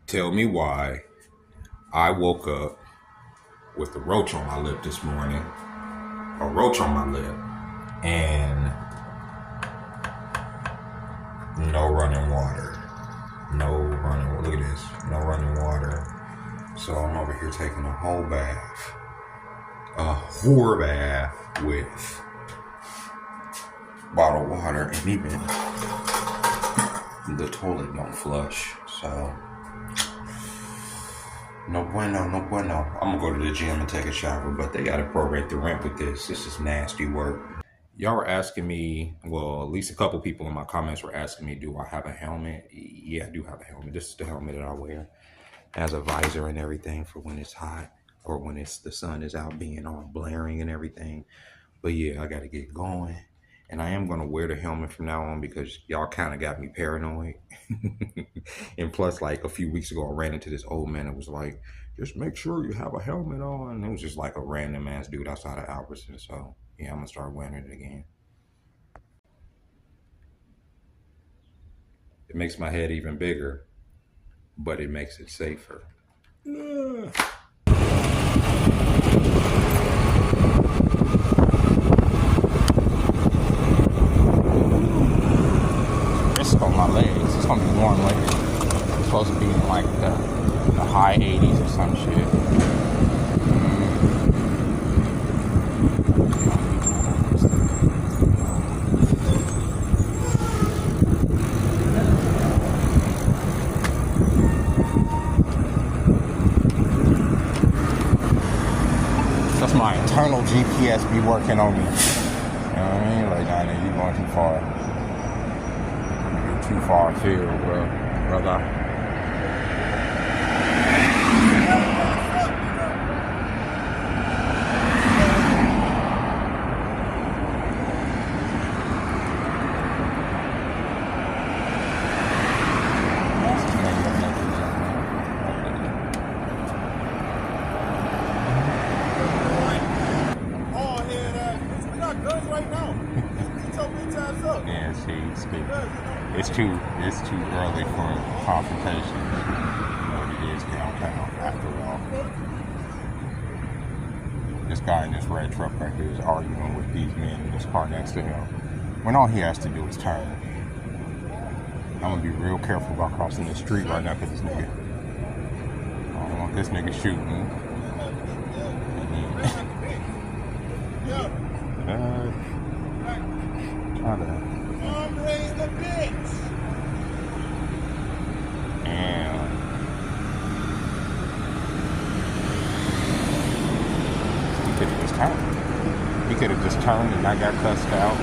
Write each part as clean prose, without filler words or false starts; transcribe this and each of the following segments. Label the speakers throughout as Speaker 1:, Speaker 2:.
Speaker 1: Tell me why I woke up with a roach on my lip this morning, a roach on my lip, and no running water. Look at this, no running water. So I'm over here taking a whole bath, a whore bath with bottled water, and even the toilet don't flush. So no bueno, no bueno. I'm gonna go to the gym and take a shower, but they gotta prorate the rent with this. This is nasty work. Y'all were asking me, well, at least a couple people in my comments were asking me, do I have a helmet? Yeah, I do have a helmet. This is the helmet that I wear. It has a visor and everything for when it's hot or when the sun is out being all blaring and everything. But yeah, I gotta get going. And I am gonna wear the helmet from now on because y'all kind of got me paranoid. And plus, like a few weeks ago, I ran into this old man that was like, just make sure you have a helmet on. And it was just like a random ass dude outside of Albertson. So yeah, I'm gonna start wearing it again. It makes my head even bigger, but it makes it safer. Risk on my legs. It's gonna be warm later. It's supposed to be in like the high 80s or some shit. That's my internal GPS be working on me. You know what I mean? Like, nah, nigga, you going too far. You're too far afield, brother. Yeah, see, it's too early for confrontation. You know what it is downtown after all. This guy in this red truck right here is arguing with these men in this car next to him, when all he has to do is turn. I'm gonna be real careful about crossing the street right now because this nigga, I don't want this nigga shooting. Try to. And he could have just turned. He could have just turned and I got cussed out.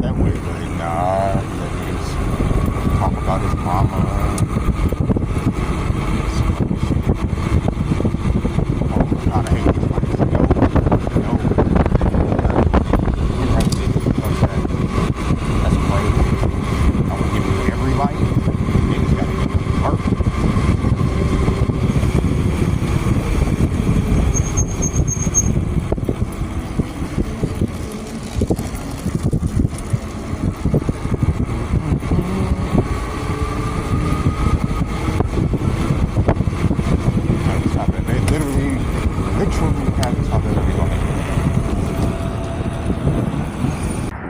Speaker 1: That way, but nah, let's talk about his mama.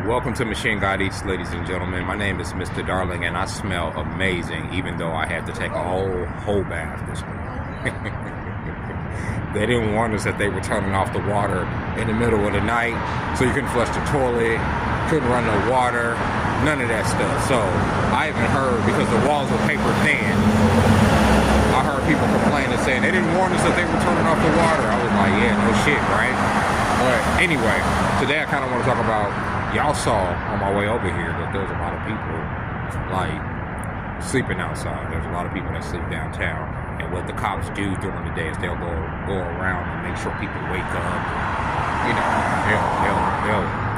Speaker 1: Welcome to Machine God Eats, ladies and gentlemen. My name is Mr. Darling, and I smell amazing, even though I had to take a whole bath this morning. They didn't warn us that they were turning off the water in the middle of the night, so you couldn't flush the toilet, couldn't run no water, none of that stuff. So I even heard, because the walls were paper thin, I heard people complaining, saying they didn't warn us that they were turning off the water. I was like, yeah, no shit, right? But anyway, today I kind of want to talk about, y'all saw on my way over here that there's a lot of people like sleeping outside. There's a lot of people that sleep downtown, and what the cops do during the day is they'll go around and make sure people wake up. You know,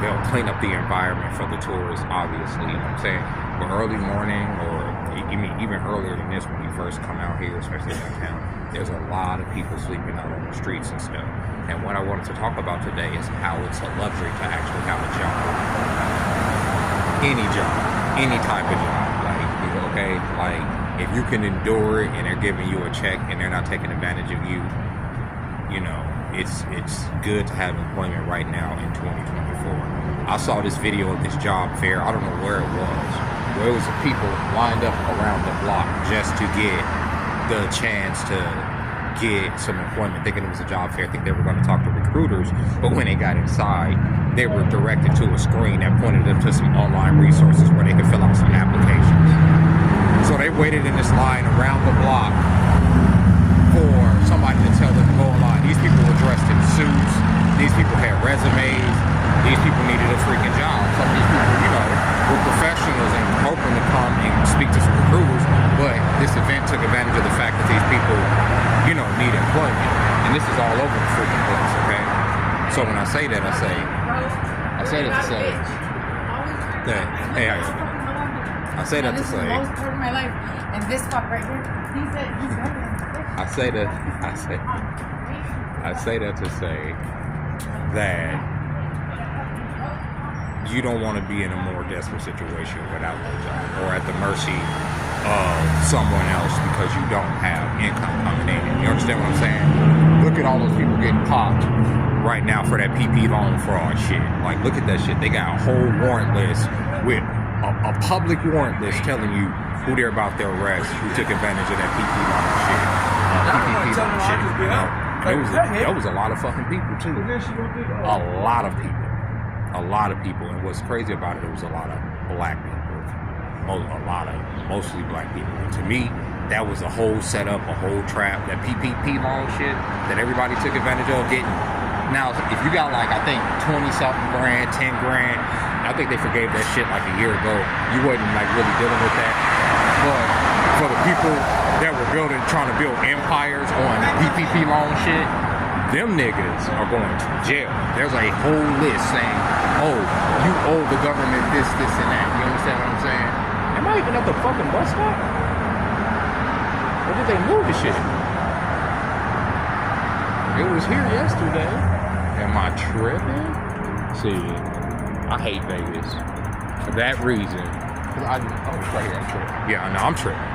Speaker 1: they'll clean up the environment for the tourists, obviously. You know what I'm saying? But early morning or I mean, even earlier than this, when we first come out here, especially downtown, there's a lot of people sleeping out on the streets and stuff. And what I wanted to talk about today is how it's a luxury to actually have a job. Any job, any type of job. Like, okay, like if you can endure it and they're giving you a check and they're not taking advantage of you, you know, it's good to have employment right now in 2024. I saw this video of this job fair. I don't know where it was. Where it was people lined up around the block just to get the chance to get some employment, thinking it was a job fair. I think they were going to talk to recruiters, but when they got inside, they were directed to a screen that pointed them to some online resources where they could fill out some applications. So they waited in this line around the block for somebody to tell them to go online. These people were dressed in suits. These people had resumes. These people needed a freaking job. Some of these people, you know, were professionals and hoping to come and speak to some recruiters, but this event took advantage of the fact that these people, you know, need employment. And this is all over the freaking place, okay? So when I say that, I say that to say that, hey, how you doing? I say that to say,
Speaker 2: most part of my life, and this fuck right here, he's
Speaker 1: I say that to say that you don't want to be in a more desperate situation without a job or at the mercy of someone else because you don't have income coming in. You understand what I'm saying? Look at all those people getting popped right now for that PP loan fraud shit. Like, look at that shit. They got a whole warrant list with a public warrant list telling you who they're about to arrest, who took advantage of that PP loan shit. PPP loan shit. You know, there was a lot of fucking people too. A lot of people. And what's crazy about it was a lot of black people. Mostly black people. And to me, that was a whole setup, a whole trap. That PPP loan shit that everybody took advantage of getting. Now, if you got like, I think 20-something grand, 10 grand, I think they forgave that shit like a year ago. You wasn't like really dealing with that. But for the people that were trying to build empires on PPP loan shit, them niggas are going to jail. There's a whole list saying, oh, you owe the government this, and that. You understand what I'm saying? Am I even at the fucking bus stop? Or did they move the shit? It was here yesterday. Am I tripping? See, I hate Vegas for that reason. Right here, I'm tripping. Yeah, I know, I'm tripping.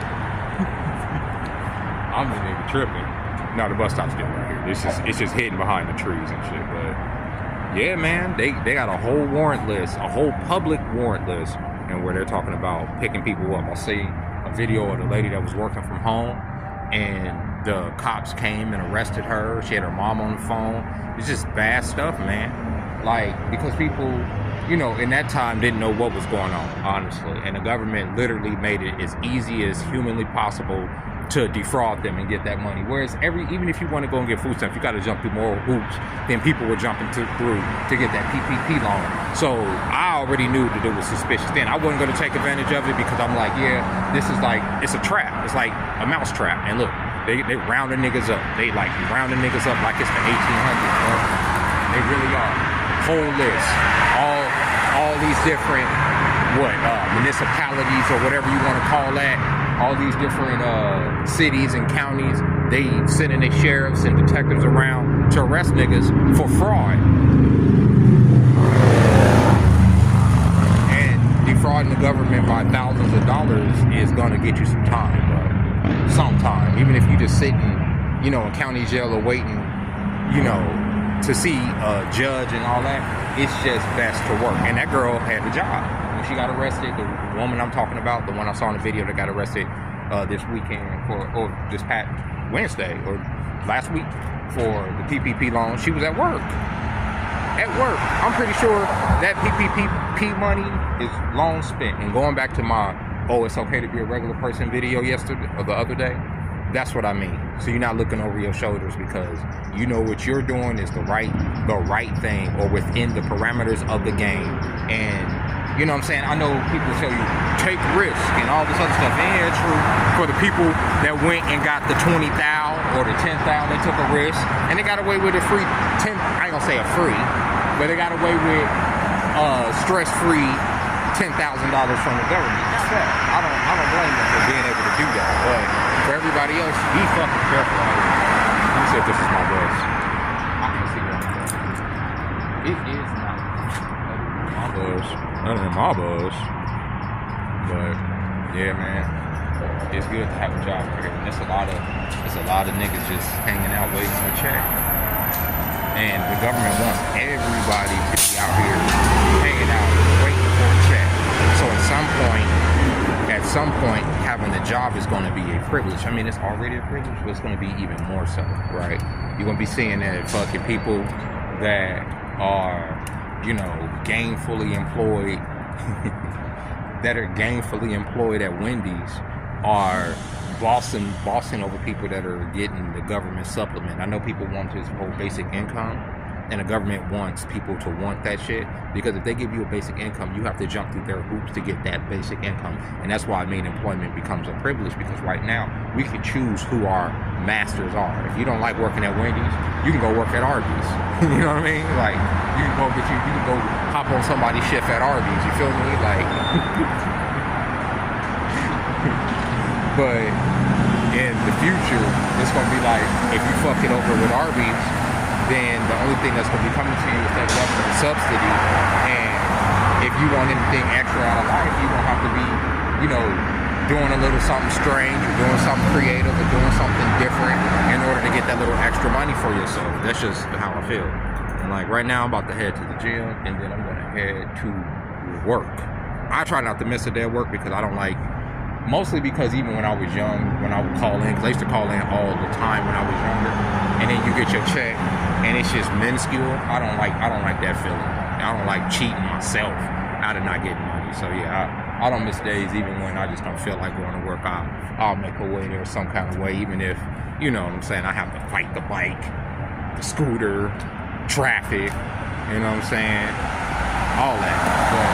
Speaker 1: I'm the nigga tripping. No, the bus stop's still right here. It's just hidden behind the trees and shit. But yeah, man, they got a whole warrant list, a whole public warrant list, and where they're talking about picking people up. I'll see a video of the lady that was working from home, and the cops came and arrested her. She had her mom on the phone. It's just bad stuff, man. Like, because people, you know, in that time didn't know what was going on, honestly. And the government literally made it as easy as humanly possible to defraud them and get that money. Whereas even if you want to go and get food stamps, you got to jump through more hoops than people were jumping through to get that PPP loan. So I already knew that it was suspicious then. I wasn't going to take advantage of it because I'm like, yeah, this is like, it's a trap. It's like a mouse trap. And look, they rounding niggas up. They like rounding niggas up like it's the 1800s, bro. They really are. Whole list. All these different, municipalities or whatever you want to call that. All these different cities and counties, they sending their sheriffs and detectives around to arrest niggas for fraud. And defrauding the government by thousands of dollars is going to get you some time, bro. Some time. Even if you just sitting, you know, in county jail or waiting, you know, to see a judge and all that, it's just best to work. And that girl had the job. When she got arrested, the woman I'm talking about, the one I saw in the video that got arrested this weekend or this past Wednesday or last week for the PPP loan, she was at work. I'm pretty sure that PPP money is long spent. And going back to my, it's okay to be a regular person video yesterday or the other day, that's what I mean. So you're not looking over your shoulders because you know what you're doing is the right thing or within the parameters of the game. And you know what I'm saying? I know people tell you, take risk and all this other stuff. And it's true for the people that went and got the 20,000 or the 10,000, they took a risk and they got away with a free 10, I ain't gonna say a free, but they got away with stress-free $10,000 from the government. That's that. I don't blame them for being able to do that. But for everybody else, be fucking careful out here. Let me see if this is my bus. I can see that. It is not my bus. None of my bus. But yeah, man, it's good to have a job here. And there's a lot of niggas just hanging out waiting for a check. And the government wants everybody to be out here hanging out waiting for a check. So at some point, having a job is going to be a privilege. I mean, it's already a privilege, but it's going to be even more so, right? You're going to be seeing that fucking people that are, gainfully employed, at Wendy's are bossing over people that are getting the government supplement. I know people want this whole basic income, and the government wants people to want that shit, because if they give you a basic income, you have to jump through their hoops to get that basic income. And that's why employment becomes a privilege, because right now we can choose who our masters are. If you don't like working at Wendy's, you can go work at Arby's. You know what I mean? Like, you can go hop on somebody's shift at Arby's. You feel me? Like, but in the future, it's gonna be like, if you fuck it over with Arby's, then the only thing that's going to be coming to you is that government subsidy. And if you want anything extra out of life, you're going to have to be, doing a little something strange, or doing something creative, or doing something different in order to get that little extra money for yourself. That's just how I feel. And like right now, I'm about to head to the gym, and then I'm going to head to work. I try not to miss a day of work, because I don't like, mostly because even when I was young, when I would call in, because I used to call in all the time when I was younger, and then you get your check, and it's just minuscule. I don't like that feeling. I don't like cheating myself out of not getting money. So yeah, I don't miss days, even when I just don't feel like going to work. I'll make a way there some kind of way, even if, you know what I'm saying, I have to fight the bike, the scooter, traffic, you know what I'm saying, all that. But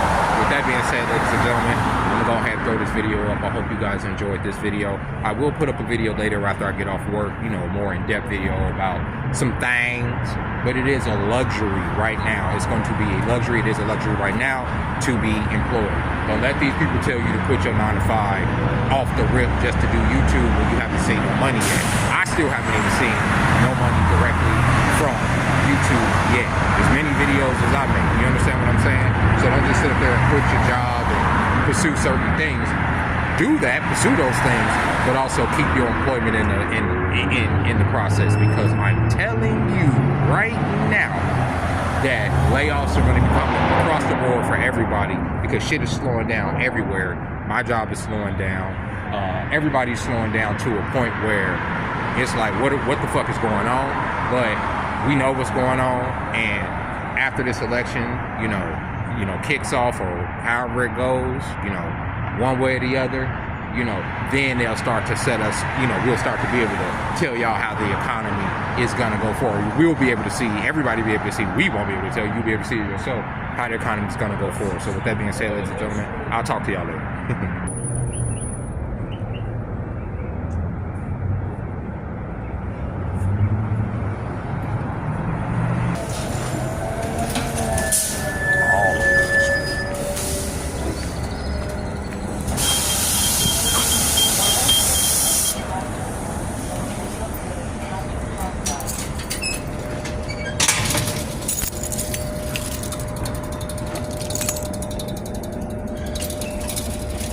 Speaker 1: with that being said, ladies and gentlemen, I'm gonna go ahead and throw this video up. I hope you guys enjoyed this video. I will put up a video later after I get off work, more in-depth video about some things, but it is a luxury right now. It's going to be a luxury. It is a luxury right now to be employed. Don't let these people tell you to quit your 9 to 5 off the rip just to do YouTube when you haven't seen no money yet. I still haven't even seen no money directly from YouTube yet. As many videos as I make. You understand what I'm saying? So don't just sit up there and quit your job and pursue certain things. Do that, pursue those things, but also keep your employment in the process, because I'm telling you right now that layoffs are going to be coming across the board for everybody, because shit is slowing down everywhere. My job is slowing down. Everybody's slowing down to a point where it's like, what the fuck is going on? But we know what's going on, and after this election, kicks off, or however it goes, one way or the other, then they'll start to set us, we'll start to be able to tell y'all how the economy is going to go forward. We'll be able to see, everybody be able to see, we won't be able to tell you, you'll be able to see yourself how the economy is going to go forward. So with that being said, ladies and gentlemen, I'll talk to y'all later.